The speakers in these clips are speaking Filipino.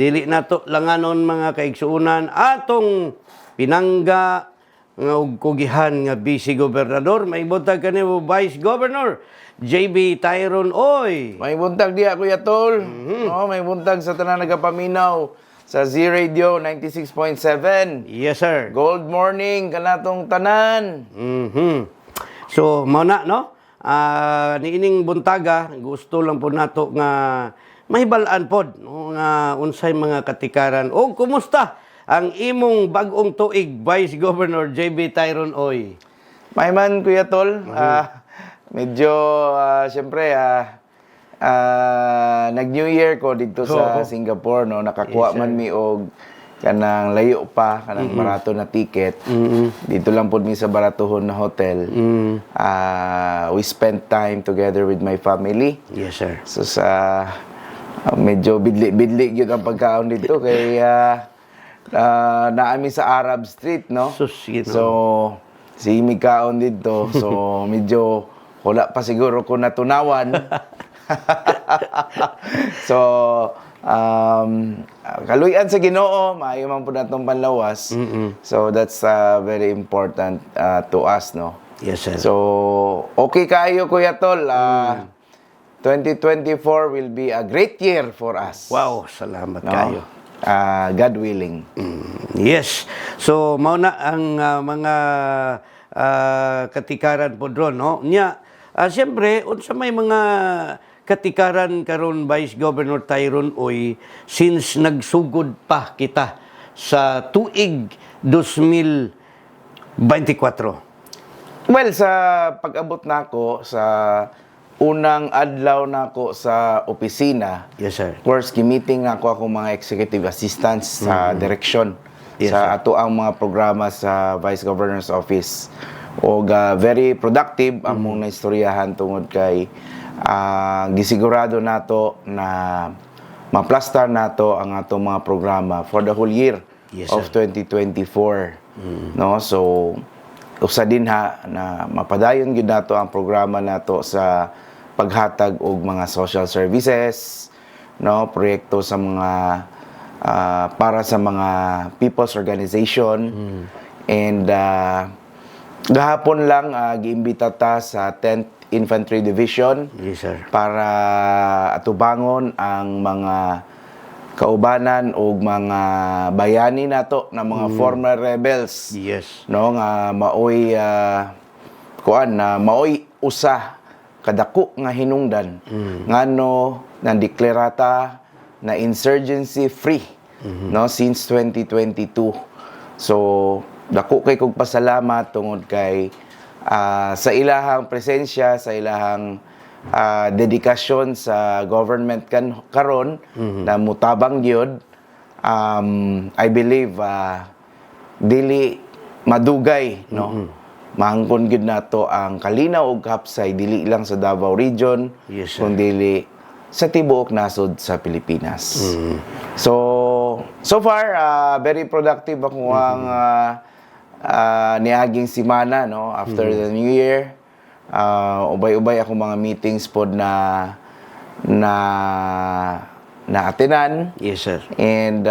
dili nato langanon mga kaigsuunan atong pinangga nga ug kugihan nga Vice Gobernador. May buntag kanimo Vice Governor JB Tyron Oy. May buntag diya, Kuya Tol. No, may buntag sa tanan nagapaminaw sa Z-Radio 96.7. Yes, sir. Gold morning kanatong tanan. So, mao na, no? Niining buntaga, gusto lang po nato nga mahibalaan pod, no? Nga unsay mga katikaran. O, kumusta ang imong bag-ong tuig, Vice Governor JB Tyron Oy? May man, Kuya Tol. Medyo, siyempre, nag-New Year ko dito sa Singapore, no? Nakakuha man mi og kanang layo pa, kanang barato na ticket. Dito lang po mi sa baratohon na hotel. We spent time together with my family. Yes, sir. So sa medyo bidli gyud ang pagkaon dito kay naami sa Arab Street, no? So si kaon dito. So medyo wala pa siguro ko natunawan. So kaluyan sa Ginoo, maayo man po natong panlawas. So that's very important to us, no? Yes, sir. So okay kayo, Kuya Tol. 2024 will be a great year for us. Wow, salamat No? kayo. God willing. Yes. So, mao na ang mga katikaran po doon, no? Nya, siyempre, unsa may mga katikaran karon Vice Governor Tyron Oy since nagsugod pa kita sa tuig 2024? Well, sa pag-abot nako sa unang adlaw nako sa opisina, Yes, sir. of course, gimiting nako ako mga executive assistants sa direksyon sa ato ang mga programa sa Vice Governor's Office. O very productive ang mong naistoryahan tungod kay gisigurado nato na maplastar nato ang atong mga programa for the whole year of 2024. No, so usa din ha na mapadayon gid nato ang programa nato sa paghatag og mga social services, no, proyekto sa mga para sa mga people's organization. And gahapon lang giimbita ta sa 10th Infantry Division. Yes, sir. Para atubangon ang mga kaubanan o mga bayani nato na mga former rebels. Yes. No, nga maoy maoy usa kadako nga hinungdan ngano nandeklarata na insurgency free no since 2022. So dako kay kog pasalamat tungod kay sa ilahang presensya, sa ilahang dedikasyon sa government karon na mutabang gyud. I believe dili madugay, no? Mahangkon gyud nato ang kalinaw ug hapsay dili lang sa Davao Region, Yes, sir. kundi sa tibuok nasod sa Pilipinas. So far very productive ako ang niaging simana, no, after the New Year. Ubay-ubay ako mga meetings pod na atenan. Yes, sir. And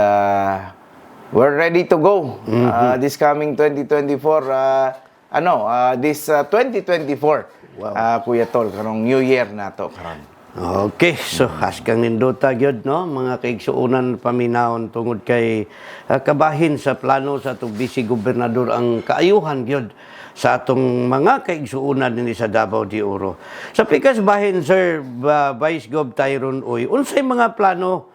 we're ready to go this coming 2024. This 2024. Wow. Kuya Tol, karong New Year nato karon. Okay, so askang nindota gyud, no, mga kaigsuunan paminawon tungod kay kabahin sa plano sa atong Vice Gobernador ang kaayuhan gyud sa atong mga kaigsuunan dinhi sa Davao de Oro. Sa pikas bahin, Sir Vice Gov Tyron Oy, unsay mga plano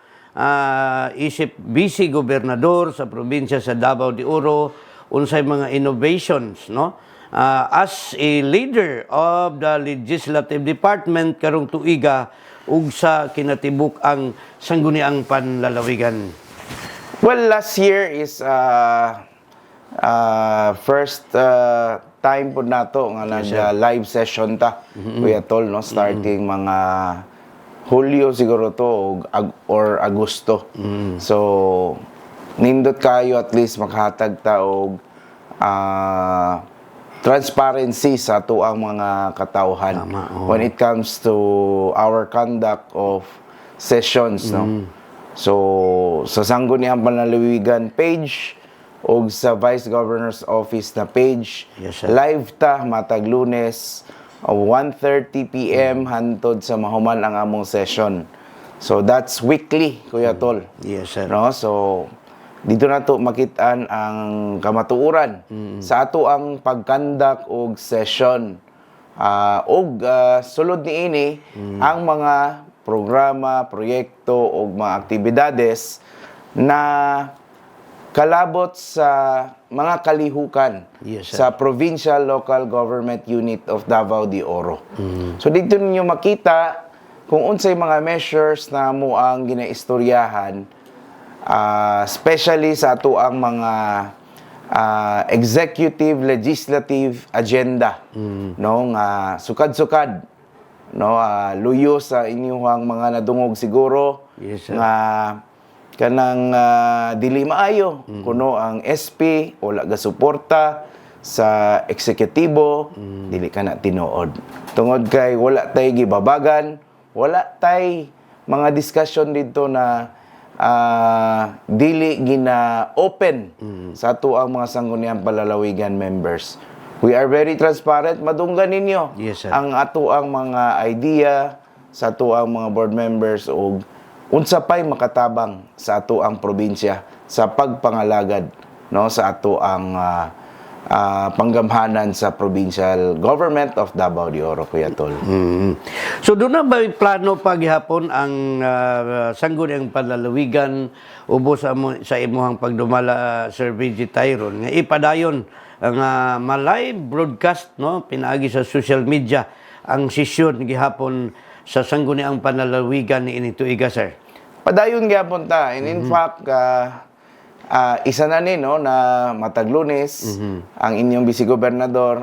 isip Vice Gobernador sa probinsya sa Davao de Oro, unsay mga innovations, no? As a leader of the Legislative Department karong tuiga ug sa kinatibuk ang sangguniang panlalawigan. Well, last year is first time po nato nga nag-live session ta, Kuya Tol, no? Starting mga Hulyo siguro to or Agosto. So, nindot kayo at least makahatag ta og transparency sa tuang mga katawhan when it comes to our conduct of sessions, no? So sa Sangguniang Panlalawigan page o sa Vice Governor's Office na page, Yes, sir. live ta matag Lunes 1:30 PM hantod sa mahuman ang among session. So that's weekly, Kuya Tol. Yes, sir. No? So dito na to makitaan ang kamatuoran sa ato ang pagkandak og session. Sulod niini ang mga programa, proyekto o mga aktibidades na kalabot sa mga kalihukan Yes, sir. sa Provincial Local Government Unit of Davao de Oro. So dito ninyo makita kung unsay mga measures na mo ang ginaistoryahan, especially sa ato ang mga executive, legislative agenda, no, nga sukad-sukad, no, luyo sa inyong mga nadungog siguro, Yes, sir. nga kanang dili maayo kuno ang SP wala ga suporta sa eksekutibo, dili ka na tinuod tungod kay wala tay gibabagan, wala tay mga discussion dito na dili gina open sa ato ang mga Sangguniang Panlalawigan members. We are very transparent, madunggan ninyo Yes, sir. ang ato ang mga idea sa ato ang mga board members o unsa pay makatabang sa ato ang probinsya sa pagpangalagad, no, sa ato ang panggamhanan sa provincial government of Davao de Oro, Kuya Tol. So doon na ba may plano paghapon ang Sangguniang Panlalawigan ubos sa imuhang pagdumala, Sir VG Tyron, nga ipadayon ang ma-live broadcast, no, pinaagi sa social media ang sesyon gihapon sa Sangguniang Panlalawigan ni tuiga, sir? Padayon gyapon ta. And in fact, isa na ni, no, na matag Lunes, ang inyong vice-gobernador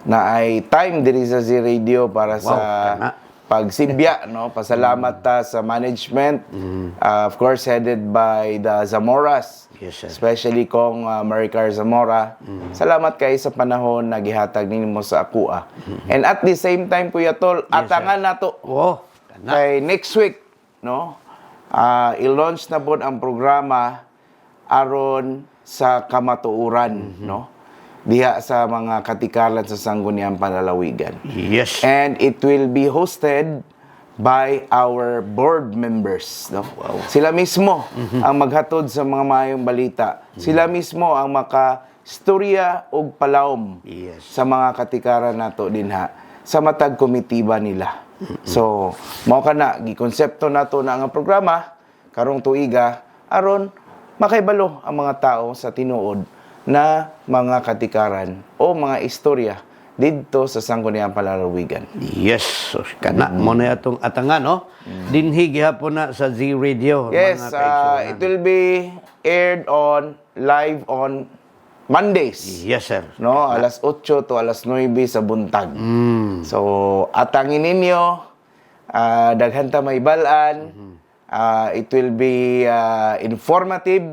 na ay time diri sa Z Radio para sa kana. pagsibya, no. Pasalamat ta sa management, of course headed by the Zamoras. Yes, sir. Especially kong Maricar Zamora. Salamat kay sa panahon na gihatag ninyo sa akua. And at the same time, Kuya Tol, atangan na to. Oh, kana. Kay next week, no, i-launch na po ang programa aron sa kamatuoran, no, diha sa mga katikaran sa Sangguniang Panlalawigan. Yes. And it will be hosted by our board members, no? Sila mismo ang maghatod sa mga mayong balita. Sila mismo ang maka-istorya og palawom Yes. sa mga katikaran nato dinha sa matag komitiba nila. So, mao kana gikonsepto nato na ang programa karong tuiga aron makaibalo ang mga tao sa tinuod na mga katikaran o mga istorya didto sa Sangguniang Panlalawigan. Yes. So, kana mo na atong atangan, no? Dinhi gihapon na sa Z Radio. Yes, mga kaigsuonan. it will be aired live on Mondays. Yes, sir. No, alas 8 to alas 9 sa buntag. So, atangin ninyo, daghan ta may balaan. It will be informative.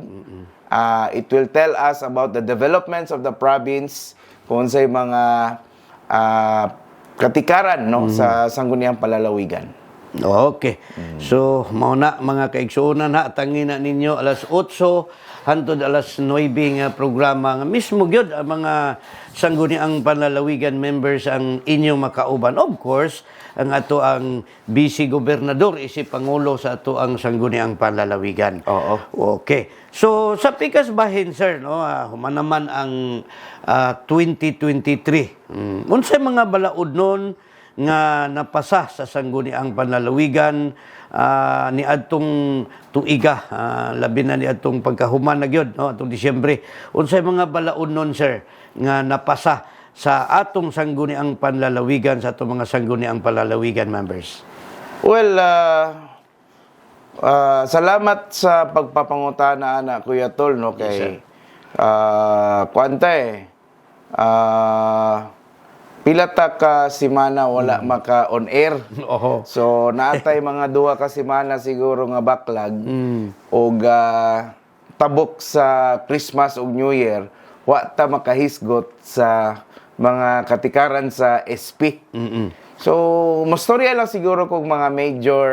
It will tell us about the developments of the province, kung say mga katikaran, no, sa Sangguniang Panlalawigan. Okay. So, mao na mga kaigsuonan ha, tangina ninyo alas 8 hantod alas 9 nga programa nga mismo gyud ang mga Sangguniang Panlalawigan members ang inyo makauban. Of course, ang ato ang vice-gobernador isip pangulo sa ato ang Sangguniang Panlalawigan. Oo. Okay. So, sa Pikas Bahin, sir, no, human naman ang 2023. Unsay mga balaod nun nga napasa sa Sangguniang Panlalawigan ni adtong tuiga, labi na ni adtong pagkahuman na gyud, no, atong Disyembre. Unsay mga balaod nun, sir, nga napasa sa atong Sangguniang Panlalawigan, sa atong mga Sangguniang Panlalawigan members? Well, salamat sa pagpapangutana na Kuya Tol, no, kay kwanta pila ta ka semana wala maka on air. Oo. So naatay mga duha ka semana siguro nga backlog og tabok sa Christmas ug New Year wa ta makahisgot sa mga katikaran sa SP. So, mastorya lang siguro kung mga major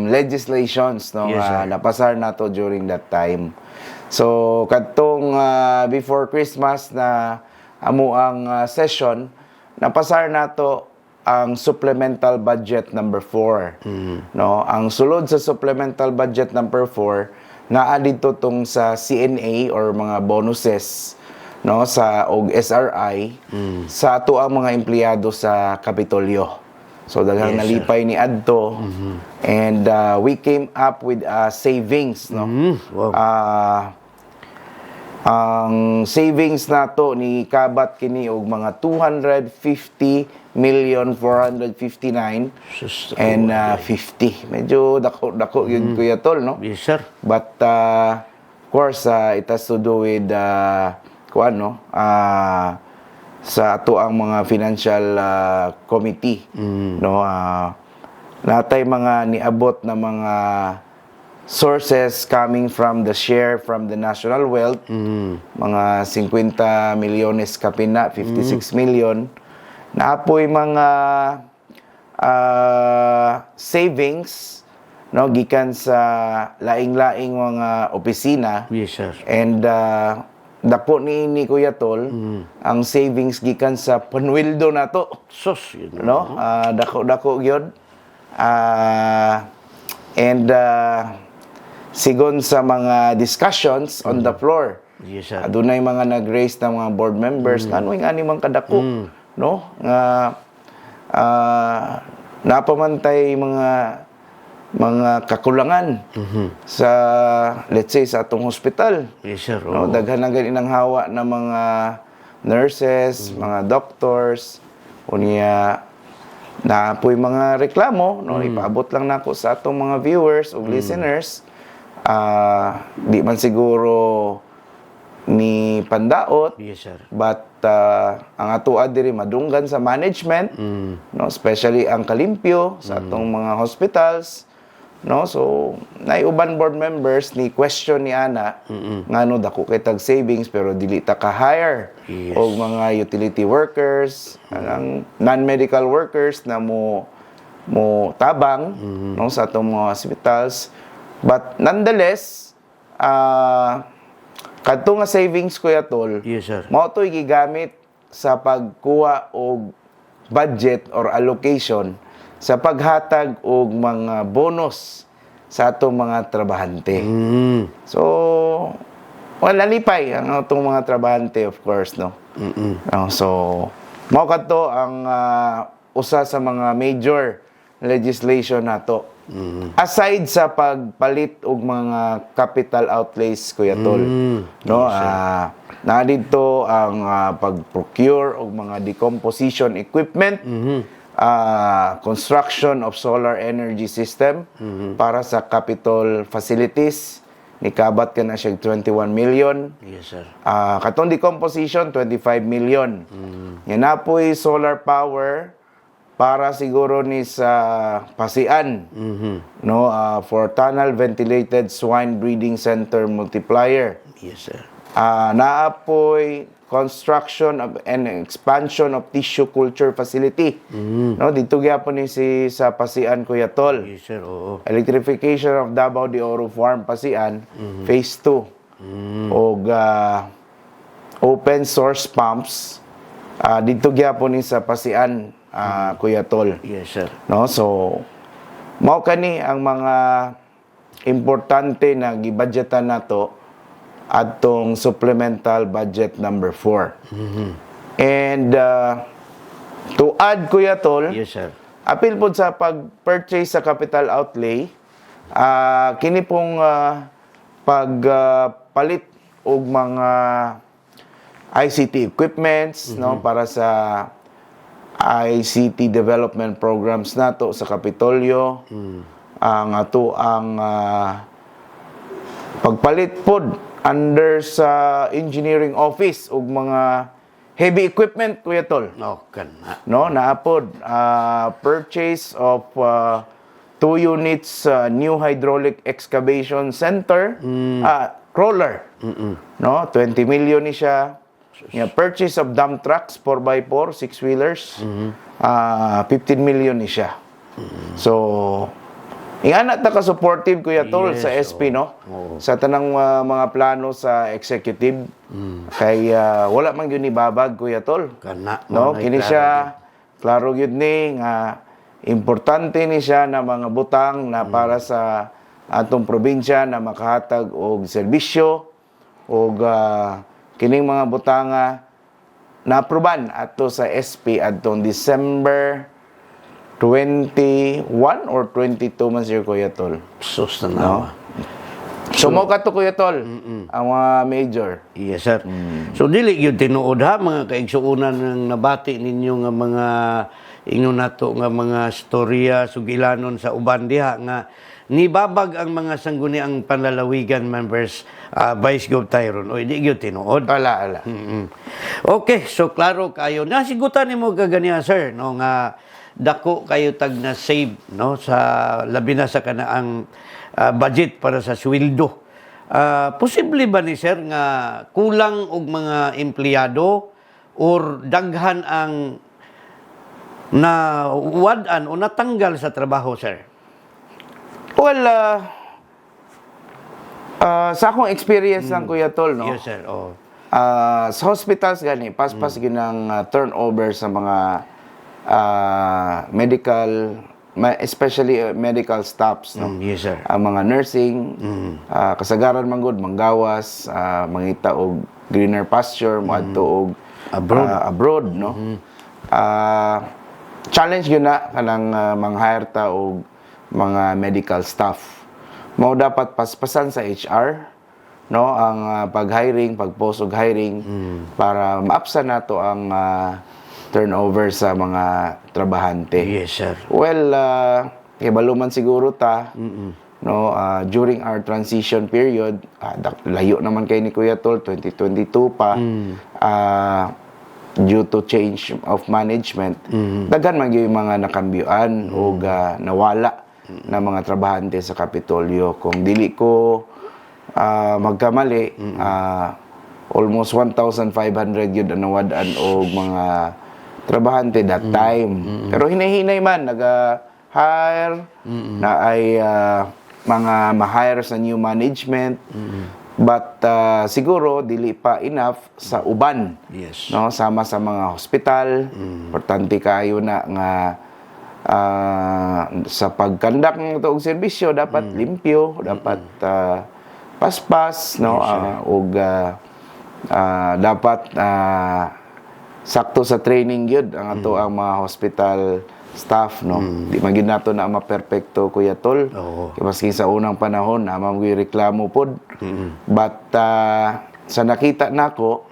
legislations no Yes, sir. napasar nato during that time. So kadtong before Christmas na amo ang session, napasar nato ang supplemental budget number 4. No, ang sulod sa supplemental budget number 4 naa dito tong sa CNA or mga bonuses no sa og SRI sa ato ang mga empleyado sa Kapitolyo. So daghang Yes, nalipay ni adto and we came up with savings no. Wow. Ang savings nato ni kabat kini og mga 250,459 Sus, and 50. Medyo dako yun Kuya Tol no. Yes, sir. But of course it has to do with sa ato ang mga financial committee no natay mga niabot na mga sources coming from the share from the national wealth mga 50 milyones kapina 56 million naapoy mga savings no gikan sa laing-laing mga opisina. Yes, sir. And dako ni Kuya Tol ang savings gikan sa panwildo nato Sus, yun. no dako gyud and sigon sa mga discussions on the floor Yes, sir. adunay mga nag-raise na mga board members nganoy ani man kadako no nga napamantay mga kakulangan sa let's say sa atong hospital. Yes, sir. No, daghan na ganinang hawa na mga nurses, mga doctors, unya na po'y mga reklamo, no, ipaabot lang nako sa atong mga viewers o listeners. Di man siguro ni pandaot, Yes, sir. but ang atoa diri madunggan sa management, no, especially ang kalimpyo sa atong mga hospitals. No, so uban board members ni question ni ana ngano dako kay tag savings pero dili ta ka hire Yes. og mga utility workers ang non-medical workers na mo tabang no sa atong mga hospitals, but nonetheless kadto nga savings Kuya Tol Yes, sir. mao to'y gigamit sa pagkuha og budget or allocation sa paghatag og mga bonus sa atong mga trabahante. So, wala lipay ang atong mga trabahante of course, no. So, mao kadto ang usa sa mga major legislation nato. Aside sa pagpalit og mga capital outlays Kuya Tol, no, na dito ang pag-procure og mga decomposition equipment, construction of solar energy system para sa Capitol facilities ni kabat ka na siya 21 million. Yes, sir. Katong decomposition 25 million. Yan na po'y solar power para siguro ni sa Pasian, no, for tunnel ventilated swine breeding center multiplier. Yes, sir. Naapoy construction of and expansion of tissue culture facility. No, dito gyapon ni sa Pasian Kuya Tol. Yes, sir. Oo. Electrification of Davao de Oro Farm Pasian phase 2. Og open source pumps dito gyapon ni sa Pasian Kuya Tol. Yes, sir. No, so mao kani ang mga importante na gibudgetan nato atong supplemental budget number 4. And to add Kuya Tol, Yes, sir. apil po sa pag-purchase sa capital outlay, kini pong pagpalit og mga ICT equipments no para sa ICT development programs nato sa Kapitolyo. Ang ato ang pagpalit pod under sa engineering office og mga heavy equipment Kuya Tol. No, kana. No, naapod purchase of 2 units new hydraulic excavation center, crawler. No, 20 million ni siya. Purchase of dump trucks 4x4, 6 wheelers. 15 million ni siya. So, Ingana ta ka supportive Kuya Tol Yes, sa SP no. oo. Sa tanang mga plano sa executive. Kay wala man gyud ni babag Kuya Tol. Kana, No, manay kini klaro siya klaro gyud ni nga importante ni siya na mga butang na para sa atong probinsya na makahatag og serbisyo og kining mga butanga na-aproban ato sa SP adtong December 21 or 22 man sir Kuya Tol. Sus na No? nawa. So mo ka to Kuya Tol, ang mga major. Yes, sir. So, dili yun tinuod ha, mga kaigsuunan ng nabati ninyo nga mga ingon nato nga mga storya, sugilanon sa uban diha nga nibabag ang mga sangguniang panlalawigan members Vice Gov Tyron. O, di yun tinuod. Ala. Okay, so klaro kayo. Nasigutan nimo kaganiya, sir, no, nga dako kayo tag na save no sa labi na sa kanaang budget para sa sweldo. Posible ba ni sir nga kulang og mga empleyado or daghan ang na wadan o natanggal sa trabaho, sir? Well, sa akong experience lang Kuya Tol, no. Yes, sir. Oh. Sa hospitals gani, paspas ginang turnover sa mga especially medical staffs, no. Yes, sir. Ang mga nursing, kasagaran man gud manggawas, mangita og greener pasture, moadto og abroad, no. Challenge yun na kanang mang-hire ta og mga medical staff. Mao dapat paspasan sa HR, no, ang pag-hiring, pag-post og hiring para maapsa nato ang turnover sa mga trabahante. Yes, sir. Well, ibalo man siguro ta, no, during our transition period, layo naman kay ni Kuya Tol, 2022 pa, due to change of management, daghan man gyud mga nakambyuan o nawala na mga trabahante sa Kapitolyo. Kung dili ko magkamali, almost 1,500 yun ang nawadaan o mga trabahante that time. Pero hinay-hinay man, nag-hire, na ay mga ma-hire sa new management. But siguro, dili pa enough sa uban. Yes. No? Sama sa mga hospital. Importante kayo na nga sa pagkandak ng ito og serbisyo, dapat limpyo, dapat paspas, no? Og dapat sakto sa training yun ang ato ang mga hospital staff, no. Di man gyud nato na maperpekto Kuya Tol. Kay maski sa unang panahon na mga reklamo pod. But sa nakita nako,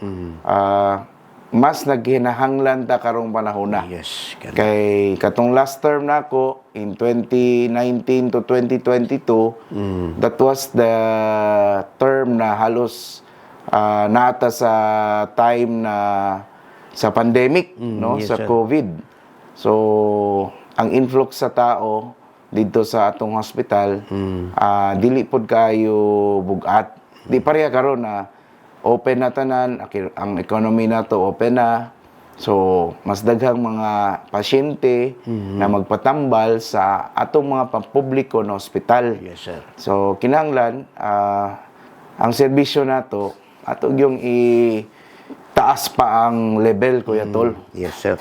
mas naghinahanglan ta karong panahon na. Yes. Kay katong last term nako in 2019 to 2022, that was the term na halos nata sa time na sa pandemic, no, yes, sa sir. COVID. So, ang influx sa tao dito sa atong hospital, dili pod kayo bugat. Di pareha karon na open na tanan, ang economy nato open na. So, mas daghang mga pasyente na magpatambal sa atong mga pampubliko na hospital. Yes, sir. So, kinahanglan ang serbisyo nato ato yung taas pa ang level, Kuya Tol. Yes, sir.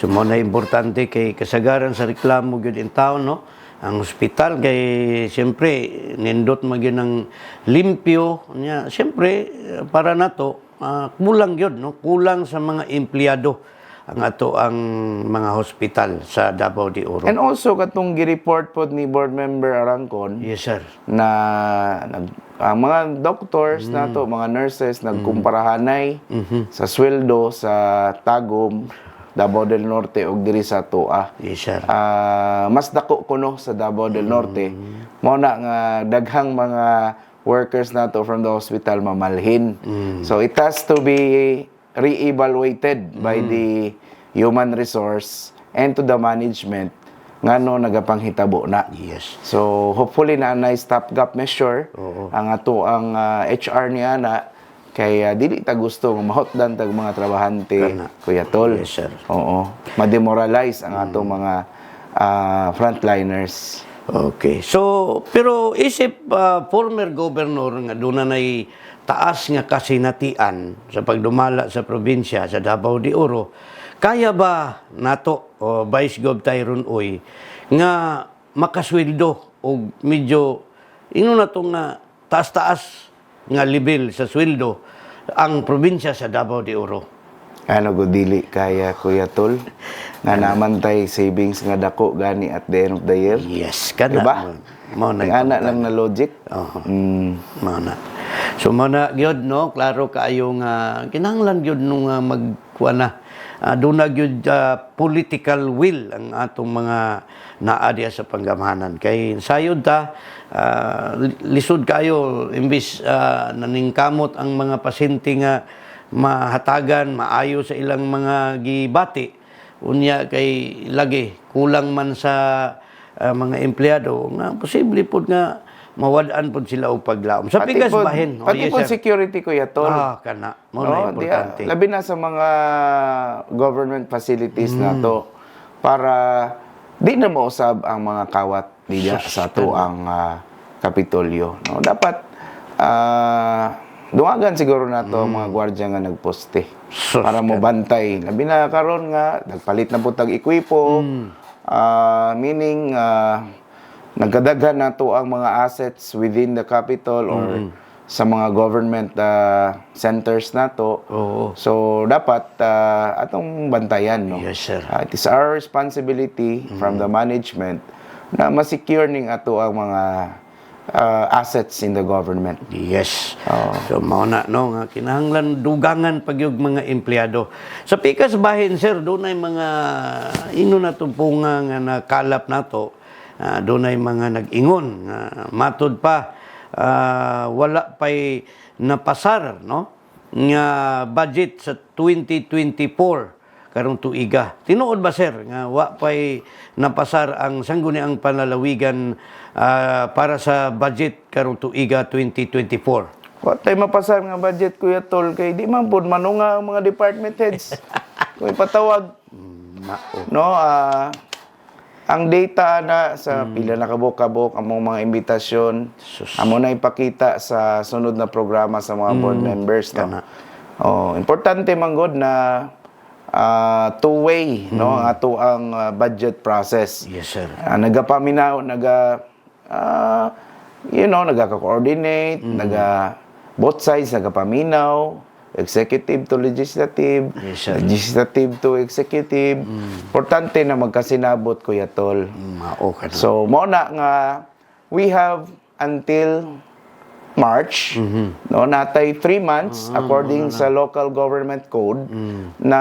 So, mo na importante kay kasagaran sa reklamo gyud in town, no? Ang ospital kay siyempre nindot mo gyud ng limpyo nya. Siyempre para nato kulang gyud, no? Kulang sa mga empleyado ang ato ang mga hospital sa Davao de Oro. And also katong gi-report pod ni board member Arangcon Yes, sir. na ang mga doctors nato, mga nurses nagkumparahanay sa sweldo sa Tagum, Davao del Norte ug diri sa Toa. Yes, sir. Mas dako kuno sa Davao del Norte. Mao na nga daghang mga workers nato from the hospital mamalhin. So it has to be re-evaluated by the human resource and to the management ngano nagapanghitabo na. Yes. So hopefully na nay stopgap measure ang ato ang HR niya na kay dili ta gusto nga mahotdan tag mga trabahante, Kuya Tol. Yes, sir. Oo. Ma-demoralize ang atong mga frontliners. Okay. So, pero isip former governor nga doon na taas nga kasinatian sa pagdumala sa probinsya sa Davao de Oro, kaya ba nato o Vice Gov Tyron Uy nga makasweldo o medyo ino na to nga taas-taas nga level sa sweldo ang probinsya sa Davao de Oro? Ano go dili kaya Kuya Tol nga namantay savings nga dako gani at the end of the year. Yes, kana. Diba? Mao na Ang ana lang na logic. mao na. So mao na gyud no, klaro kaayo nga kinahanglan gyud nung magkuha na. Doon na gyud political will ang atong mga naa diya sa panggamahanan. Kay sayod ta lisod kayo imbis naningkamot ang mga pasyente nga mahatagan maayo sa ilang mga gibati unya kay lagi kulang man sa mga empleyado nga posible pud nga mawad-an pud sila og paglaom sa pikas bahin. Pati po security Kuya Tol. Kana mo na importante. Labi na sa mga government facilities na to para di na mausab ang mga kawat diya sa to ang Kapitolyo. No, dapat duwagan siguro nato ang mga gwardiya nga nagposte para mo bantay. Labi na karon nga nagpalit na pud tag ekwipo. Meaning nagkadaghan nato ang mga assets within the capital or sa mga government centers nato. So dapat atong bantayan no. Yes, sir. It is our responsibility from the management na ma-secure ning ato ang mga assets in the government. Yes. So mao na no nga kinahanglan dugangan pagyug mga empleyado. Sa pikas bahin sir, dunay mga ino na tumpunga nga nakalap nato. Dunay mga nag-ingon nga matud pa wala pay napasar no nga budget sa 2024 karong tuiga. Tinuod ba sir nga wa pay napasar ang sangguniang panlalawigan para sa budget karong tuiga 2024? Wa tay mapasar nga budget Kuya Tol kay di man pud manunga ang mga department heads. Kung ipatawag no ang data na sa pila na kabok-kabok among mga imbitasyon amo na ipakita sa sunod na programa sa mga board members no. Importante man gud na two-way no ang ato ang budget process. Yes sir. Nagapaminaw nagaka-coordinate, both sides nagapaminaw, executive to legislative, Yes, sir. legislative to executive. Importante na magkasinabot Kuya Tol. Mao ka na. So mo na nga we have until March no natay 3 months according sa local government code na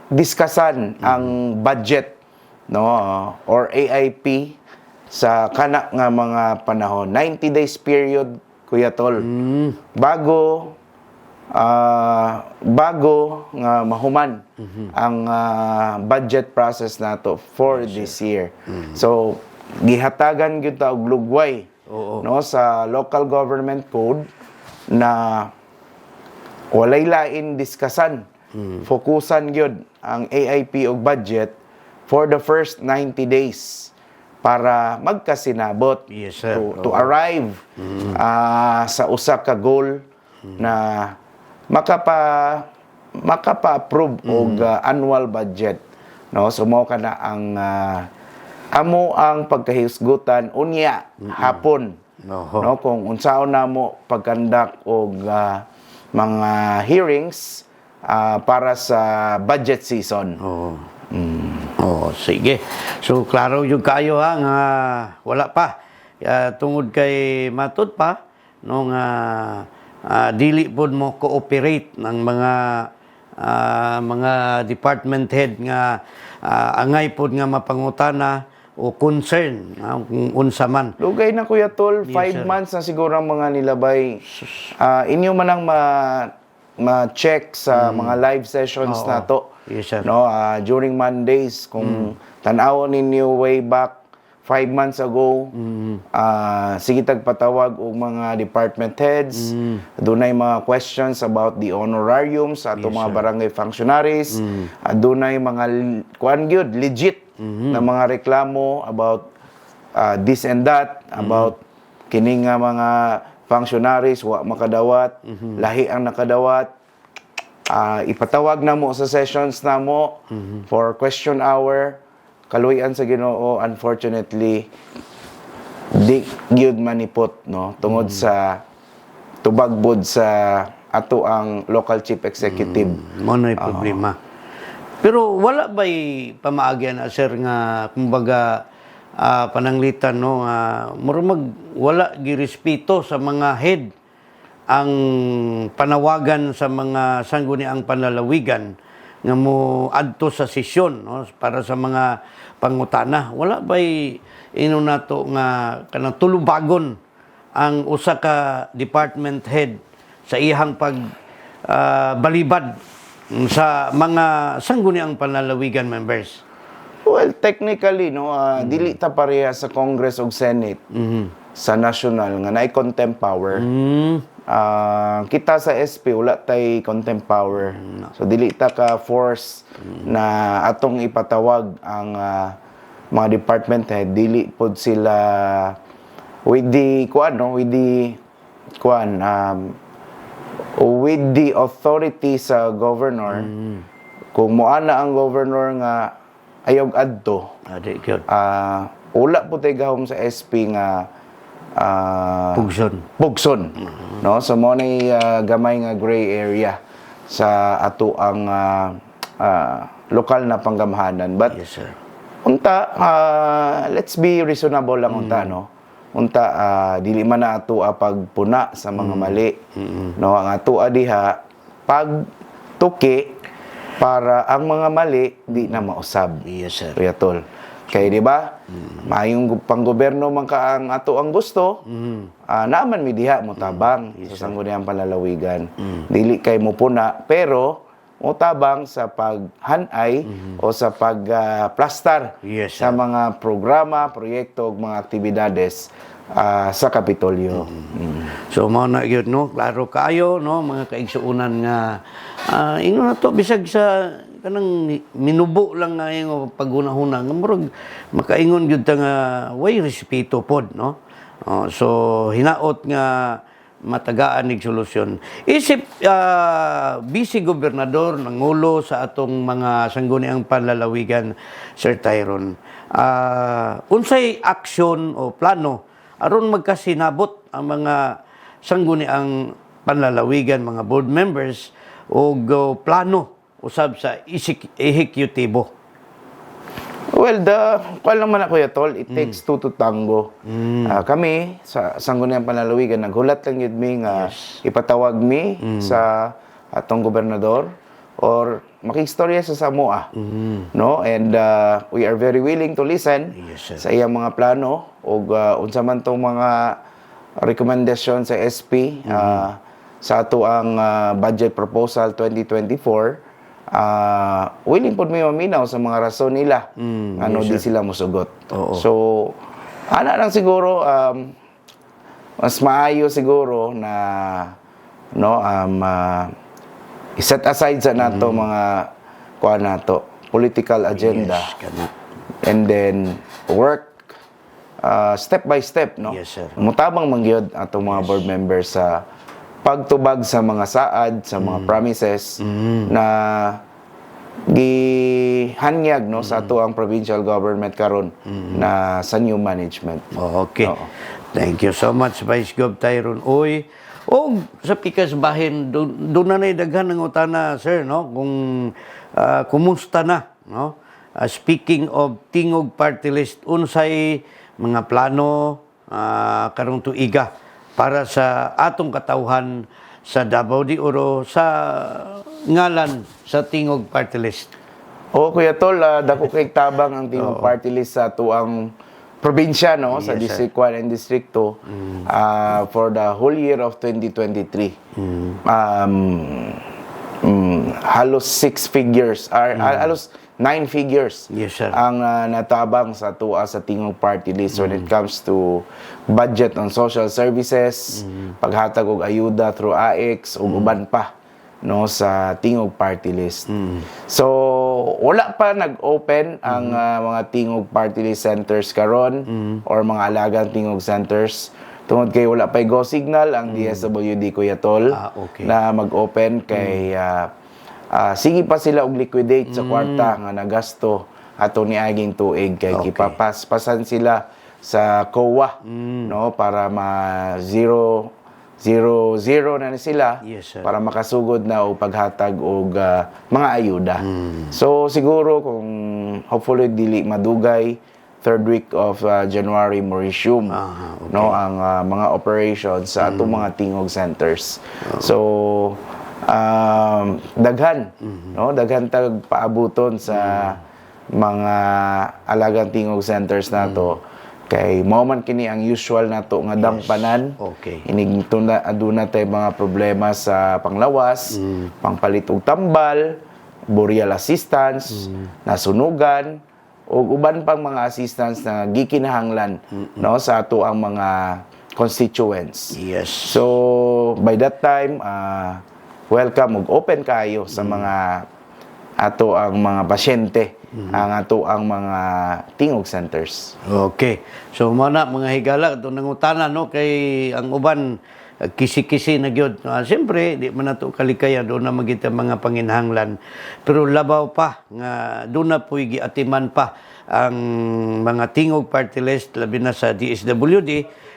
diskusan ang budget no or AIP sa kana nga mga panahon. 90 days period Kuya Tol. Bago nga mahuman ang budget process nato for this year. So gihatagan gyud ta og lugway no sa local government code na walay lain diskusan. Fokusan gyud ang AIP og budget for the first 90 days para magkasinabot Yes, sir. to arrive sa usa ka goal na makapa-approve og annual budget no so mao kana ang amo ang pagkahisgutan unya hapon no kung unsaon namo pagkandak og mga hearings para sa budget season. Sige. So klaro yung kayo ha nga wala pa tungod kay matud pa no nga dili pod mo cooperate ng mga department head nga angay pod nga mapangutana o concern kung unsa man. Lugay na Kuya Tol, 5 Yes, sir. months na siguro ang mga nilabay. Inyo man ang ma-check sa mga live sessions nato. Yes, sir. No, during Mondays kung tan-awon ninyo way back 5 months ago, sige tagpatawag og mga department heads. Dunay mga questions about the honorariums sa atong mga barangay functionaries. Dunay mga kuan gyud legit na mga reklamo about this and that, about kini nga mga functionaries wa makadawat, lahi ang nakadawat. Ipatawag na mo sa sessions na mo for question hour. Kaluyan sa Ginoo, unfortunately, di gyud manipot, no, tungod sa tubagbod sa ato ang local chief executive. Mo na problema. Pero wala ba'y pamaagyan na, sir, nga kumbaga pananglitan, no, murag wala girespeto sa mga head ang panawagan sa mga sangguniang panlalawigan nga mo adto sa sesyon, no, para sa mga pangutana. Wala ba'y nato nga kanang tulubagon ang usa ka department head sa ihang pag balibad sa mga sangguniang panlalawigan members? Well, technically, no, dili ta pareha sa Congress ug Senate sa national nga naay contempt power. Kita sa SP wala tay contempt power. So dili ta ka force na atong ipatawag ang mga department head, dili pod sila with the authority sa governor. Kung moana ang governor nga ayog adto, wala po tayo gahom sa SP nga pugson. No, so mo nay gamay nga gray area sa ato ang lokal na panggamhanan. But yes, sir. Unta, let's be reasonable lang unta, no. Unta, dili man na ato pagpuna sa mga mali. No, ang ato diha pagtuki para ang mga mali di na mausab. Yes, sir. Kuya Tol. Kaya di ba? Mayong panggoberno man ka ang ato ang gusto. Naaman mi diha mo tabang sa sangguniang panlalawigan. Dili kay mo puna, pero mo tabang sa paghanay o sa pagplastar Yes, sa mga programa, proyekto ug mga aktibidades sa Kapitolyo. So mao na gyud, no, klaro kaayo, no, mga kaigsuunan nga ino na to bisag sa kanang minubo lang nga yung paghunahuna nga murag makaingon gyud ta nga way respeto pod, no. So hinaot nga matagaan nig solusyon. Isip Vice Gobernador nangulo sa atong mga sangguniang panlalawigan, Sir Tyron. Unsay aksyon o plano aron magkasinabot ang mga sangguniang panlalawigan, mga board members o plano usab sa ehekutibo? Well, kuwan lang man ako ya tol, it takes two to tango. Kami sa sangguniang panlalawigan naghulat lang yun mi nga ipatawag mi sa atong gobernador or makistorya sa Samoa. No, and we are very willing to listen sa iyang mga plano ug unsa man tong mga recommendation sa SP sa ato ang budget proposal 2024. Willing po may maminaw sa mga rason nila ano di sila musugot. So ana lang siguro mas maayo siguro na no i-set aside sa nato mga kuan nato political agenda and then work step by step, no. Yes, sir. Mutabang mangyod atong mga board members sa pagtubag sa mga saad, sa mga promises na gihanyag, no, sa ato ang provincial government karon na sa new management. Okay. Thank you so much, Vice Gov Tyron. Oy, o sa pikas bahin doon na daghan ng utana, sir, no, kung kumusta na, no. Speaking of tingog party list, unsay mga plano karong tuiga para sa atong katawhan sa Davao de Oro sa ngalan sa tingog party list? Kuya Tol, dako kay tabang ang tingog party list sa tuang probinsya, no, sa District 1 and District 2 for the whole year of 2023. Halos 6 figures, halos 9 figures ang natabang sa tuwa sa tingog party list when it comes to budget on social services, paghatag og ayuda through AX ug uban pa no sa tingog party list. So wala pa nag-open ang mga tingog party list centers karon or mga alagang tingog centers. Tungod kay wala pa go signal ang DSWD Kuya Tol Okay. na mag-open kay sige pa sila og liquidate sa kwarta nga nagasto ato ni aging tuig kay kipapas-pasan sila sa COA no para ma 0 na ni sila Yes, sir. para makasugod na og paghatag og mga ayuda. So siguro kung hopefully dili madugay third week of January mo resume no ang mga operations sa atong mga tingog centers. So daghan no daghan tag paabuton sa mga alagang tingog centers nato kay mao man kini ang usual nato nga dangpanan. Okay. Inig aduna tay mga problema sa panglawas, pangpalit og tambal, burial assistance, nasunugan ug uban pang mga assistance na gikinahanglan no sa ato ang mga constituents. Yes. So by that time welcome ug open kayo sa mga ato ang mga pasyente, ang ato ang mga tingog centers. Okay. So mana mga higala ito nangutana no kay ang uban kisi-kisi na gyud. Siyempre di man nato kalikayan do na magita mga panginhanglan. Pero labaw pa nga do na puy giatiman pa ang mga tingog party list labi na sa DSWD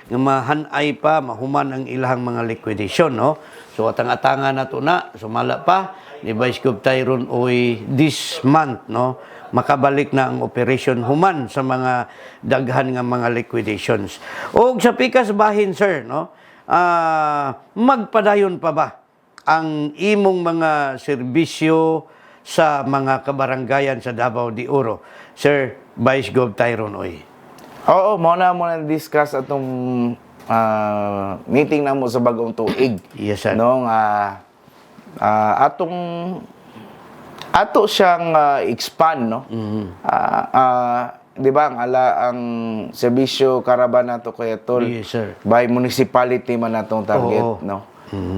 nga mahanay pa mahuman ang ilahang mga liquidation no. So atang-atangan nato na sumala pa ni Vice Gov Tyron Oy this month no makabalik na ang operation human sa mga daghan nga mga liquidations. O sa pikas bahin sir no magpadayon pa ba ang imong mga serbisyo sa mga kabaranggayan sa Davao de Oro, Sir Vice Gov Tyron Oy? Oo, mo na discuss atong meeting na mo sa bagong tuig. Yes, sir. No, ato siyang expand no. Di ba ang serbisyo karaban nato kay Tol Yes, sir. by municipality man natong target no.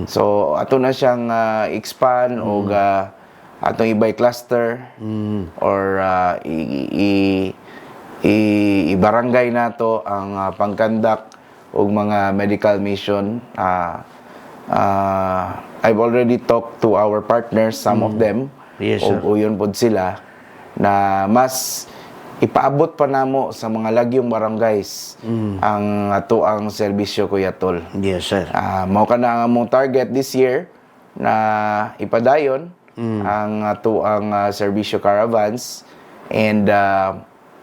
So ato na siyang expand og atong ibay cluster or i-barangay nato ang pangkandak og mga medical mission. I've already talked to our partners, some of them. Yes, sir. O yun pod sila na mas ipaabot pa namo sa mga lagyong barangays ang ato ang serbisyo Kuya Tol. Yes, sir. Mao ka na ang among target this year na ipadayon ang ato ang serbisyo caravans and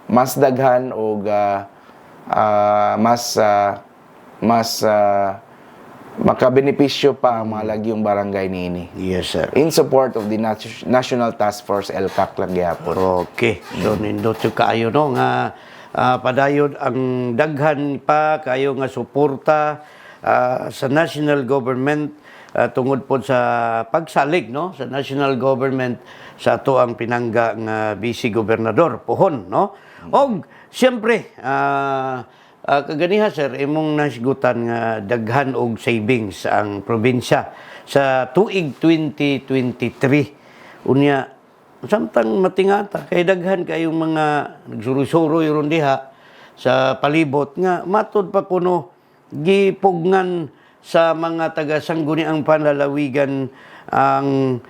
mas daghan og mas makabenepisyo pa ang mga lagyong barangay niini. Yes, sir. In support of the National Task Force LCAC lang gyapon. Okay. So nindot yung kaayo no nga padayon ang daghan pa kayo nga suporta sa national government tungod po sa pagsalig no sa national government sa ato ang pinangga nga vice gobernador pohon no. Og siyempre kaganiha sir imong nasigutan nga daghan og savings ang probinsya sa tuig 2023 unya samtang matingata kay daghan kayong mga nagsuroy-suroy ron diha sa palibot nga matud pa kuno gipugnan sa mga taga Sangguniang Panlalawigan ang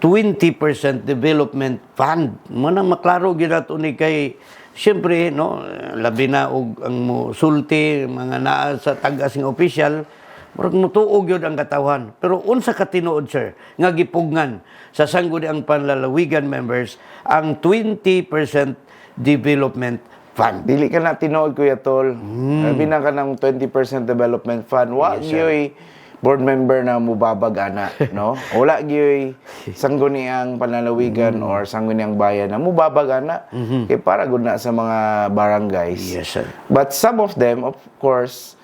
20% development fund. Manang maklaro gyud ato ni kay siyempre no labi na og ang sulti mga naa sa tag-asing official murag mutuog gyud ang katawhan. Pero unsa ka tinuod sir nga gipugnan sa Sangguniang Panlalawigan members ang 20% development fund. Dili ka na tinuod Kuya Tol. Labi na ka ng 20% development fund. Wa gyoy board member na mubabag ana, no? Wala gyoy Sangguniang Panlalawigan or Sangguniang Bayan na mubabag ana. Kay para gud na sa mga barangays. Yes, sir. But some of them, of course,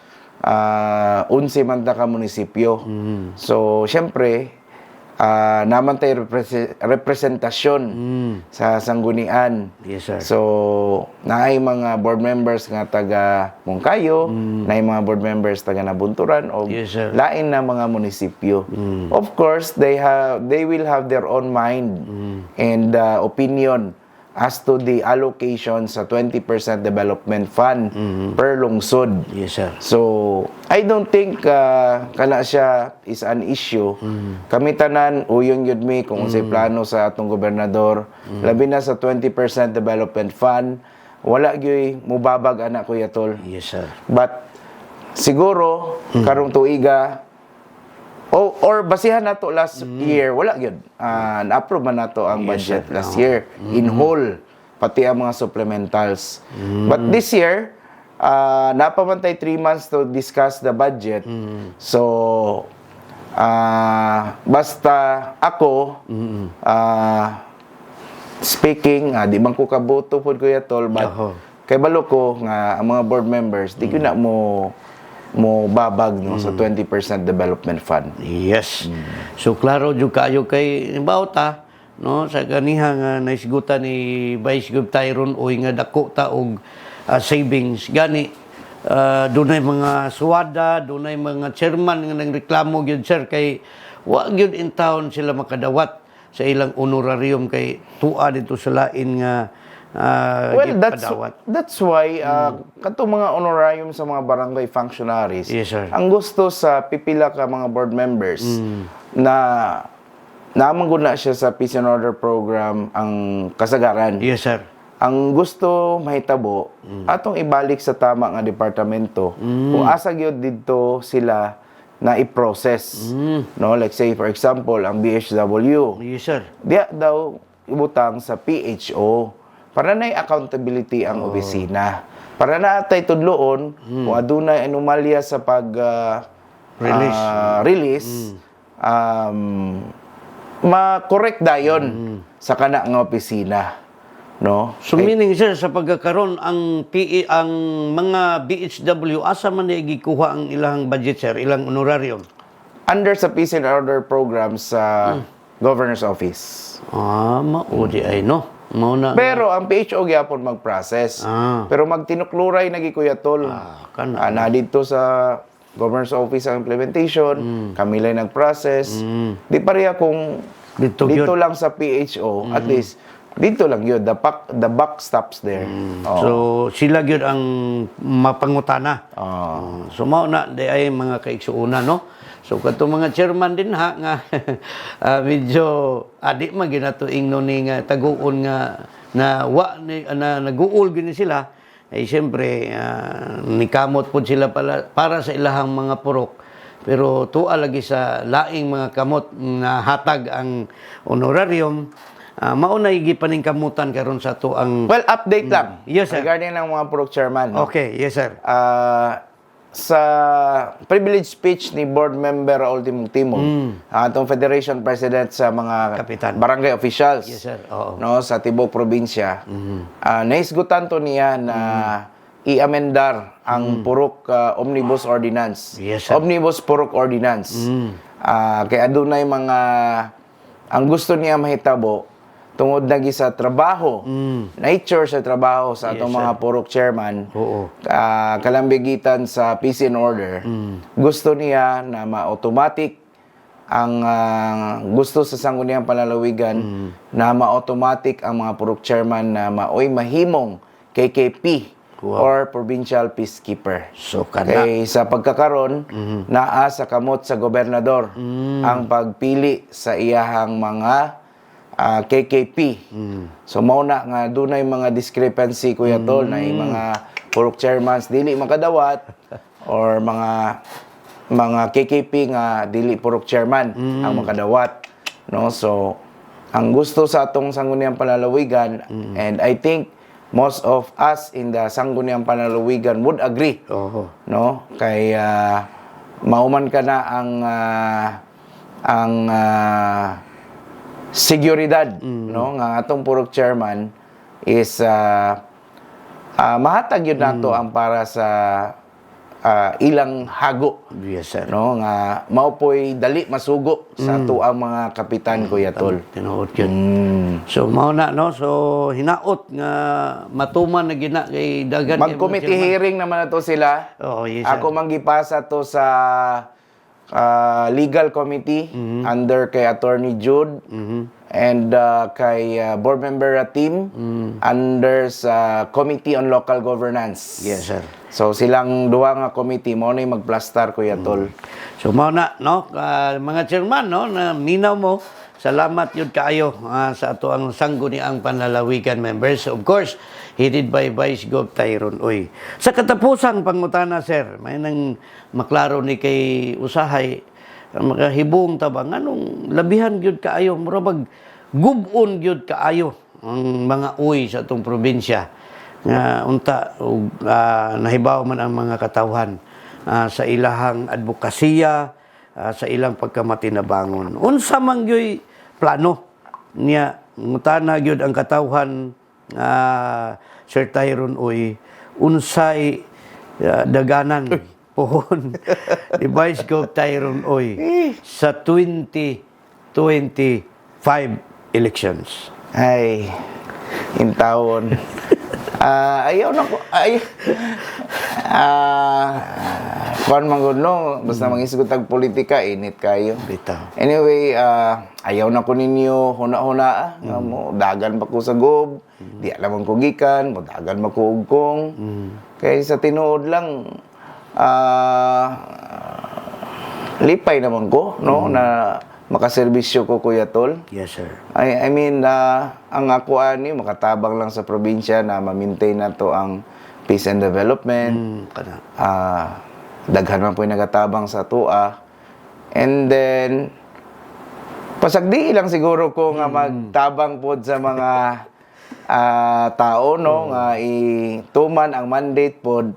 11 man ta ka munisipyo. So, syempre, naman tayo representasyon sa sanggunian. Yes, sir. So, naay mga board members nga taga Mongkayo, naay mga board members taga Nabunturan o Yes, sir. lain na mga munisipyo. Of course, they will have their own mind and opinion as to the allocation sa 20% development fund per lungsod. Yes, sir. So, I don't think kana siya is an issue. Kami tanan, uyon yun mi kung unsay plano sa atong gobernador. Labi na sa 20% development fund, wala gyud mubabag anak Kuya Tol. Yes, sir. But siguro karong tuiga or basihan nato last year, wala gyud. Na-approve man nato ang budget last year in whole, pati ang mga supplementals. But this year, napamantay 3 months to discuss the budget. So, basta ako, speaking, di man ko kaboto po Kuya Tol, but kay balo ko nga ang mga board members, di ko na mo babag no sa 20% development fund. Yes. So klaro jud kaayo kay bawta no sa ganiha nga naisgutan ni Vice Gov Tyron oy nga dako ta og savings gani dunay mga suwada, dunay mga chairman nga nangreklamo gyud sir kay wa gyud in town sila makadawat sa ilang honorarium kay tuwa dito sa lain nga Well, gipadawat. that's why katong mga honorarium sa mga barangay functionaries, Yes, sir. ang gusto sa pipila ka mga board members na namanguna siya sa Peace and Order program ang kasagaran. Yes, sir. Ang gusto mahitabo atong ibalik sa tama nga departamento kung asa gyud didto sila na i-process. No, like say for example, ang BHW. Yes, sir. Diya daw ibutang sa PHO para na accountability ang opisina. Para na tay tudloon kung adunay anomalya sa pag release, ma-correct dayon sa kana nga opisina. No? So meaning sir sa pagkakaroon ang ang mga BHW asa man gikuha ang ilang budget sir, ilang honorarium? Under sa Peace and Order program sa Governor's Office. Maudi ay no. Mauna. Pero ang PHO gyapon mag-process. Pero magtinukluray na Kuya Tol. Kana. Na dito sa Governor's Office ang implementation, kami lang nag-process. Di pareha kung Dito lang sa PHO, at least dito lang yun. The buck stops there. So sila gyud ang mapangutana. So mao na di ay mga kaigsuuna no. So kato mga chairman din ha nga medyo adi man ginatuing no ni nga taguon nga na naguul gini sila ay siyempre nikamot po sila para sa ilahang mga purok. Pero tuwa lagi sa laing mga kamot na hatag ang honorarium. Maunay gipaning kamutan karon sa to ang Well, update lang. Yes, sir. Regarding ng mga purok chairman. No? Okay, yes sir. Sa privilege speech ni board member Raul Timog, atong Federation President sa mga Kapitan. barangay officials. Yes sir. Oo. No, sa Tibok probinsya. Naisgutan to niya na i-amendar ang purok omnibus ordinance. Yes, sir. Omnibus purok ordinance. Kaya adunay mga ang gusto niya mahitabo tungod lagi sa trabaho, nature sa trabaho sa atong mga purok chairman, kalambigitan sa Peace and Order, gusto niya na ma-automatic ang gusto sa sangguniang palalawigan na ma-automatic ang mga purok chairman na maoy mahimong KKP or Provincial Peacekeeper. So kana. Kay sa pagkakaron, naa sa kamot sa gobernador ang pagpili sa iyahang mga KKP. So mao na nga dunay mga discrepancy Kuya Tol na yung mga purok chairmans dili makadawat or mga KKP nga dili purok chairman ang makadawat, no? So ang gusto sa atong sangguniang palalawigan, and I think most of us in the sangguniang palalawigan would agree, no? Kay mauman ka na ang seguridad, no, nga atong purok chairman is mahatag yun nato ang para sa ilang hago. Yes, sir. No nga mao po'y dali masugo sa ato ang mga kapitan, Kuya Tol. Tinuod yun. So, mao na, no? So, hinaot nga matuman na gina kay dagan. Mag-committee hearing naman na to sila. Oo, yes, sir. Ako manggipasa to sa legal committee under kay Attorney Jude and kay board member team under sa Committee on Local Governance. Yes, sir. So silang duha nga committee mo na magplastar, Kuya Tol. So, mao na, no? Mga chairman, no? Na minaw mo, salamat yun kaayo sa ato ang sangguni ang panlalawigan members. Of course, headed by Vice Gov Tyron Uy. Sa katapusang pangutana, sir, may nang maklaro ni kay Usahay, makahibong tabang, anong labihan gyud kaayo, murabag gubon gyud kaayo ang mga uy sa atong probinsya. Nga unta nahibaw man ang mga katawhan sa ilahang advokasya, sa ilang pagkamatinabangon. Unsa man gyoy plano niya ngutana gyud ang katawhan Sir Tyron Uy, unsay daganan pohon ni Vice Gov Tyron Uy sa 2025 elections. Ay, intawon. Ayaw na ko. Kuan man gud no, basta mangisgot tag politika, init kayo. Bitaw. Anyway, ayaw na ko ninyo huna-huna. Mo dagan pa ko sa gob. Di alam ko gikan, mo dagan pa ko ugkong. Kaya sa tinuod lang, lipay naman ko, no, na makaserbisyo ko, Kuya Tol. Yes, sir. I mean, ang ako ani makatabang lang sa probinsya na ma-maintain na to ang peace and development. Kana. Daghan man po yung nagatabang sa tua. And then, pasagdi lang siguro ko nga magtabang po sa mga tao, no, nga ituman ang mandate po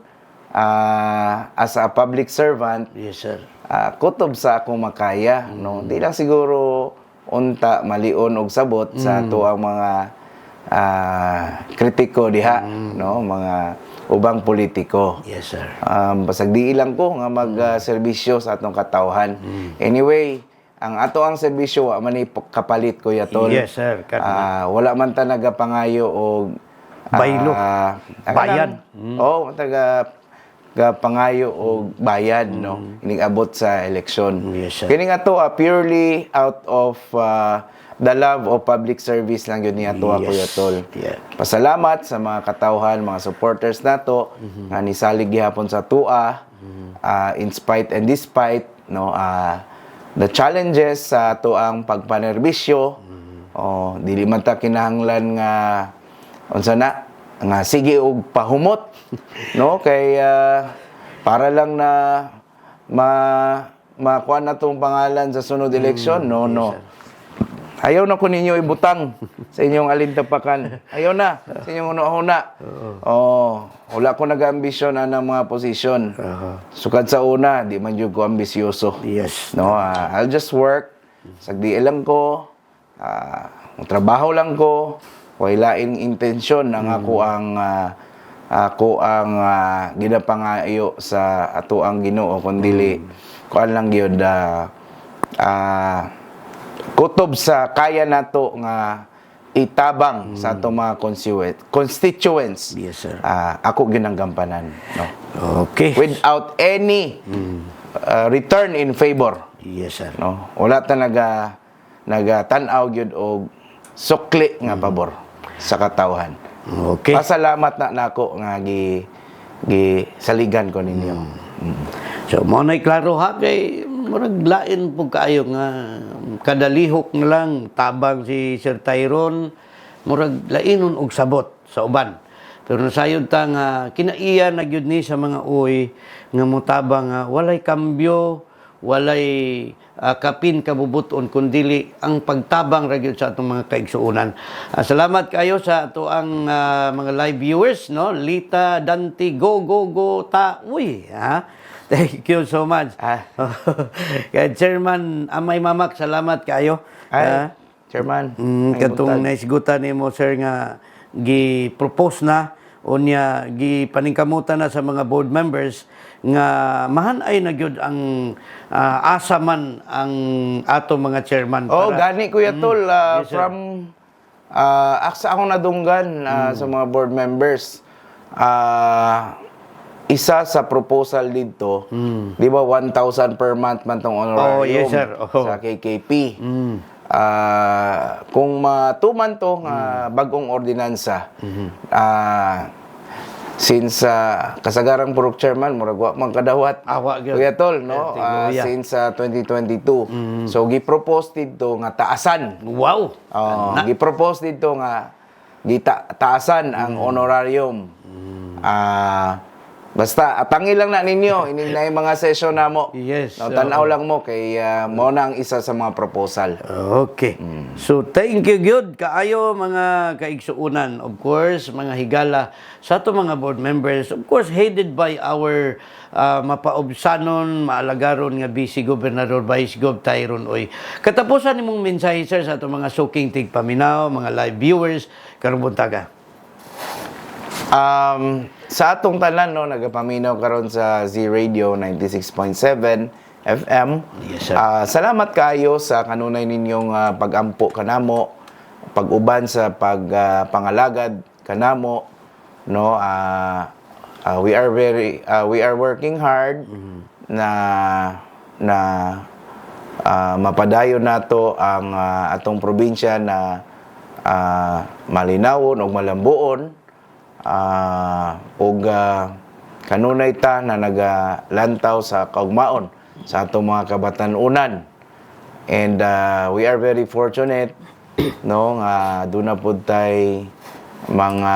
as a public servant. Yes, sir. Kutob sa akong makaya, no. Di lang siguro unta malion og sabot sa ato ang mga kritiko diha, no, mga ubang politiko. Yes, sir. Basag di lang ko nga mag-serbisyo sa atong katawhan. Anyway, ang ato ang serbisyo wa man ni kapalit, Kuya Tol. Yes, sir. Wala man ta nagapangayo og Baylo. Bayad. taga pangayo o bayad, no, inigabot sa eleksyon. Yes, sir. Kini nga to purely out of the love of public service lang yun niya to, Kuya Tol. Yeah. Pasalamat sa mga katawhan, mga supporters nato nga nisalig gihapon sa tua, in spite and despite, no, the challenges sa tuang pagpanerbisyo. Dili man ta kinahanglan nga unsa na nga sige og pahumot, no, kay para lang na makuha na tong pangalan sa sunod eleksyon. No. Ayaw na ko ninyo ibutang sa inyong alintapakan. Ayaw na sa inyong huna-huna. Wala ko nag-ambisyon ng mga posisyon. Sukad sa una, di man jud ko ambisyoso. Yes. No, I'll just work. Sagdi lang ko. Trabaho lang ko. Wailaing intensyon ng ako ang ginapangayo sa ato ang Ginoo kundili kuan lang gyud kutob sa kaya nato nga itabang sa ato mga constituents. Yes, sir. Ako ginanggampanan, no. Okay. Without any return in favor. Yes, sir. No, wala ta naga-tan-aw gyud og sukli nga pabor sa katawhan. Okay. Pasalamat na nako nga gi saligan ko ninyo. So, mo na klaro ha, kay murag lain po kayo nga kadalihok na lang tabang si Sir Tyron, murag lainon og sabot sa uban. Pero nasayod ta nga kinaiya na gyud ni sa mga uy nga motabang nga walay kambyo, walay kapin kabubuton kundili ang pagtabang ra gyud sa atong mga kaigsuonan. Salamat kayo sa ato ang mga live viewers, no. Lita Dante go ta uy ha. Thank you so much. Kay Chairman Amay Mamak, salamat kayo. Chairman. Katong naisgutan nimo sir nga gi-propose na unya gi paningkamutan na sa mga board members nga mahanay na gyud ang asaman ang ato mga chairman Oh, gani Kuya Tol, Yes, sir. from aksa akong nadunggan sa mga board members. Isa sa proposal dito, di ba 1,000 per month man tong honorarium Oh, yes, sir. Oh. sa KKP. Kung matuman to nga bagong ordinansa, since kasagarang purok chairman murag wa man kadawat Awa gyud. Kuya Tol, no? Tiguya. Since 2022. So gi-propose dito nga taasan. Wow. Gi-propose dito nga taasan ang honorarium. Basta atangi lang na ninyo ining na yung mga session namo. Yes, No, tanaw lang mo kay mo na ang isa sa mga proposal. Okay. So, thank you, good. Kaayo, mga kaigsuunan. Of course, mga higala sa ato mga board members. Of course, headed by our mapaobsanon, maalagaron nga Vice Gobernador Vice Gov Tyrone Oy. Katapusan nimong mensahe, sir, sa ato mga suking tigpaminaw, mga live viewers, karong buntaga. Sa atong tanan, no, nagapaminaw karon sa Z Radio 96.7 FM. Yes, sir. Salamat kayo sa kanunay ninyong pag-ampo kanamo, pag-uban sa pagpangalagad kanamo, no. We are working hard na mapadayon nato ang atong probinsya na malinawon ug malambuon. Kanunay ta na nagalantaw sa kaugmaon sa atong mga kabatanunan. And we are very fortunate, no, nga doon na po tay mga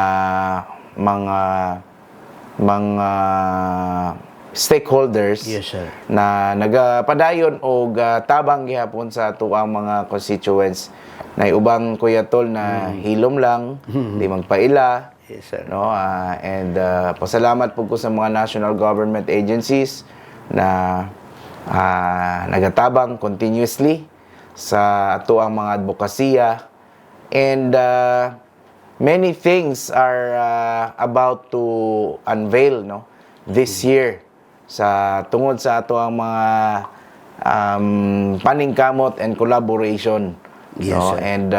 stakeholders. Yes, sir. Na nagapadayon o tabang gihapon sa ato ang mga constituents na ubang Kuya Tol na hilom lang, di magpaila. Yes, sir. No, and pasalamat po ko sa mga national government agencies na nagatabang continuously sa ato ang mga advokasya, and many things are about to unveil, no, this year sa tungod sa ato ang mga paningkamot and collaboration. Yes, no? sir. And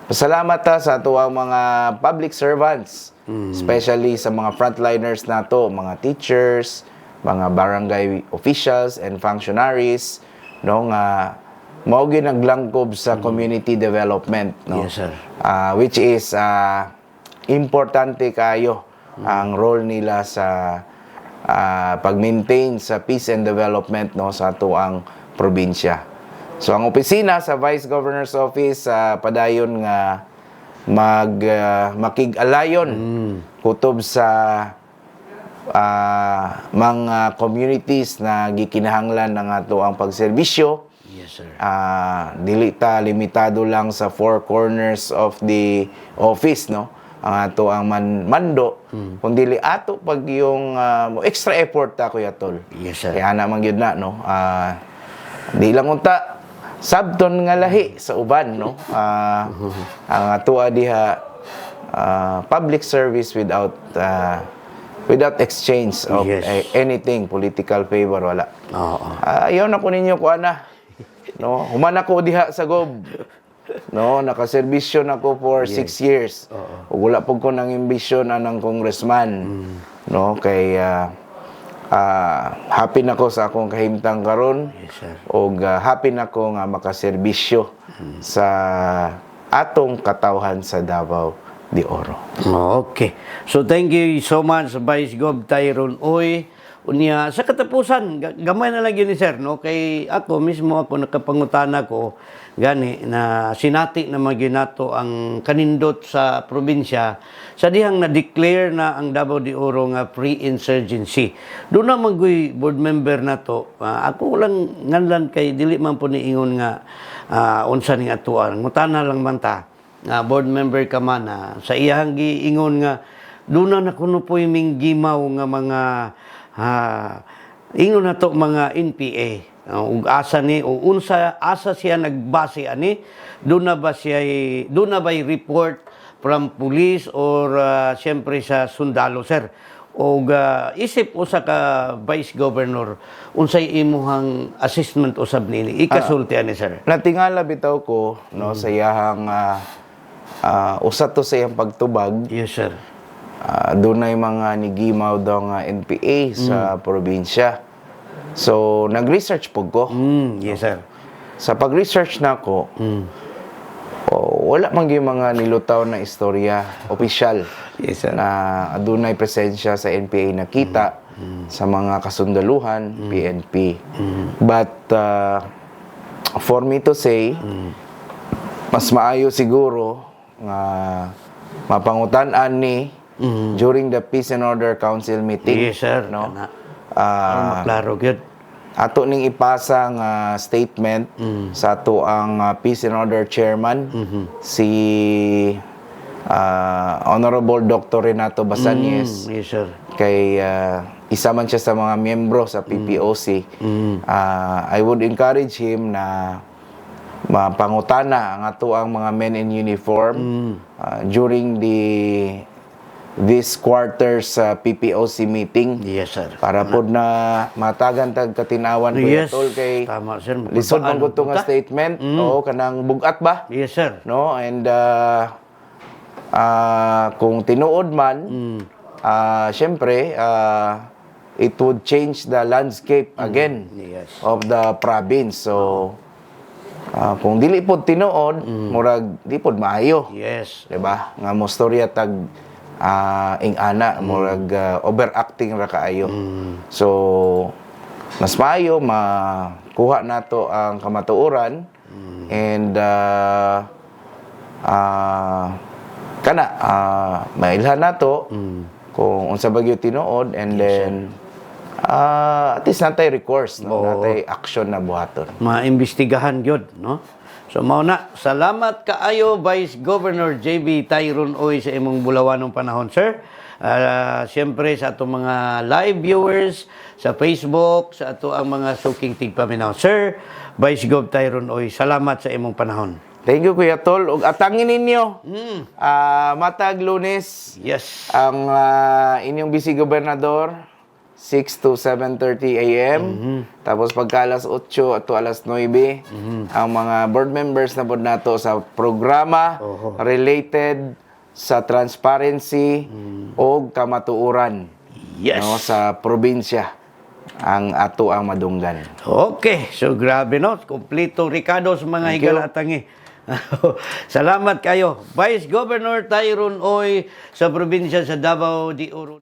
pasalamat ta sa ato ang mga public servants, especially sa mga frontliners nato, mga teachers, mga barangay officials and functionaries, no, nga mao gyud naglangkob sa community development, no. Yes, sir. Which is importante kayo ang role nila sa pag-maintain sa peace and development, no, sa ato ang probinsya. So ang opisina sa Vice Governor's Office padayon nga makig-alayon kutob sa mga communities na gikinahanglan ng ato ang pagserbisyo. Yes, sir. Dili ta limitado lang sa four corners of the office, no, ang ato ang mando, kundi ato pag yung extra effort ta, Kuya Tol. Yes, sir. Kaya na man gyud na, no. Di lang unta sabton nga lahi sa uban, no. Ang ato diha public service without exchange of Yes. anything, political favor, wala. Oo. Ayaw na ko ninyo ko ana. No, human ako diha sa GOB. No, nakaserbisyo na ko for 6 years. Ug wala pug ko nang ambisyon anang congressman. No, kay happy na ko sa akong kahimtang karon. Yes, sir. Og happy na ko nga makaserbisyo sa atong katawhan sa Davao de Oro. Okay. So, thank you so much, Vice Gov Tyrone Oy. Unya, sa katapusan, gamay na lang yun ni sir, no? Kay ako, mismo ako, nakapangutana ko, gani, na sinati na maginato ang kanindot sa probinsya, sa dihang na-declare na ang Davao de Oro nga pre-insurgency. Doon na maggoy board member na to, ako lang nganlan kay dili man po niingon nga unsa ning atuan. Ngutana lang man ta, board member ka man, sa iyang giingon nga, doon na kuno po yung minggimaw nga mga ingon na to mga NPA. Ug asa ni o unsa asa siya nagbase ani, doon na ba report from police or siyempre sa sundalo, sir? o isip usa ka Vice Governor unsay imuhang assessment usab nini ikasulti ani sir. Natingala bitaw ko no sa iyahang usa to sa iyang pagtubag. Yes sir. Dunay mga nigimaw daw nga NPA sa probinsya. So nag-research pug ko. Yes sir. Sa pag-research nako, wala man gyud mga nilutaw na istorya opisyal Yes sir. na adunay presensya sa NPA nakita sa mga kasundaluhan PNP. But for me to say, mas maayo siguro nga mapangutan-an ni during the Peace and Order Council meeting. Yes sir. No? Klaro gyud. Ato ning ipasa nga statement sa ato ang Peace and Order Chairman si Honorable Dr. Renato Basanyes. Yes sir. Kay isa man siya sa mga miyembro sa PPOC. I would encourage him na mapangutana ang ato ang mga men in uniform during this quarter's PPOC meeting. Yes sir. Para po na matagan tag katinawan ko Yes. tol kay Tama sir. lisod man ko nga statement oo kanang bugat ba Yes sir. no and kung tinuod man syempre it would change the landscape again Yes. of the province. So kung dili po tinuod murag di pod maayo, Yes. di ba? Nga mo storya tag ing-ana murag overacting ra kaayo. So mas maayo makuha nato ang kamatuoran and kana mailhan nato kung unsa bagyo tinuod and then at least natay recourse no? Natay action na buhaton. Maimbestigahan gyud, no? So mao na, salamat kaayo Vice Governor JB Tyrone Oy sa imong bulawanong panahon, sir. Siyempre sa ato mga live viewers sa Facebook, sa ato ang mga suking tigpaminaw. Sir, Vice Gov Tyrone Oy, salamat sa imong panahon. Thank you Kuya Tol ug atangin ninyo. Matag Lunes Yes. ang inyong Vice Gobernador 6 to 7:30 AM. Tapos pagka alas 8 to alas 9, ang mga board members na pod nato sa programa related sa transparency o kamatuoran Yes. no, sa probinsya ang ato ang madunggan. Okay, so grabe no, kompleto Ricardo sa mga Thank you. higalatangi. Salamat kayo, Vice Governor Tyrone Oy sa probinsya sa Davao de Oro.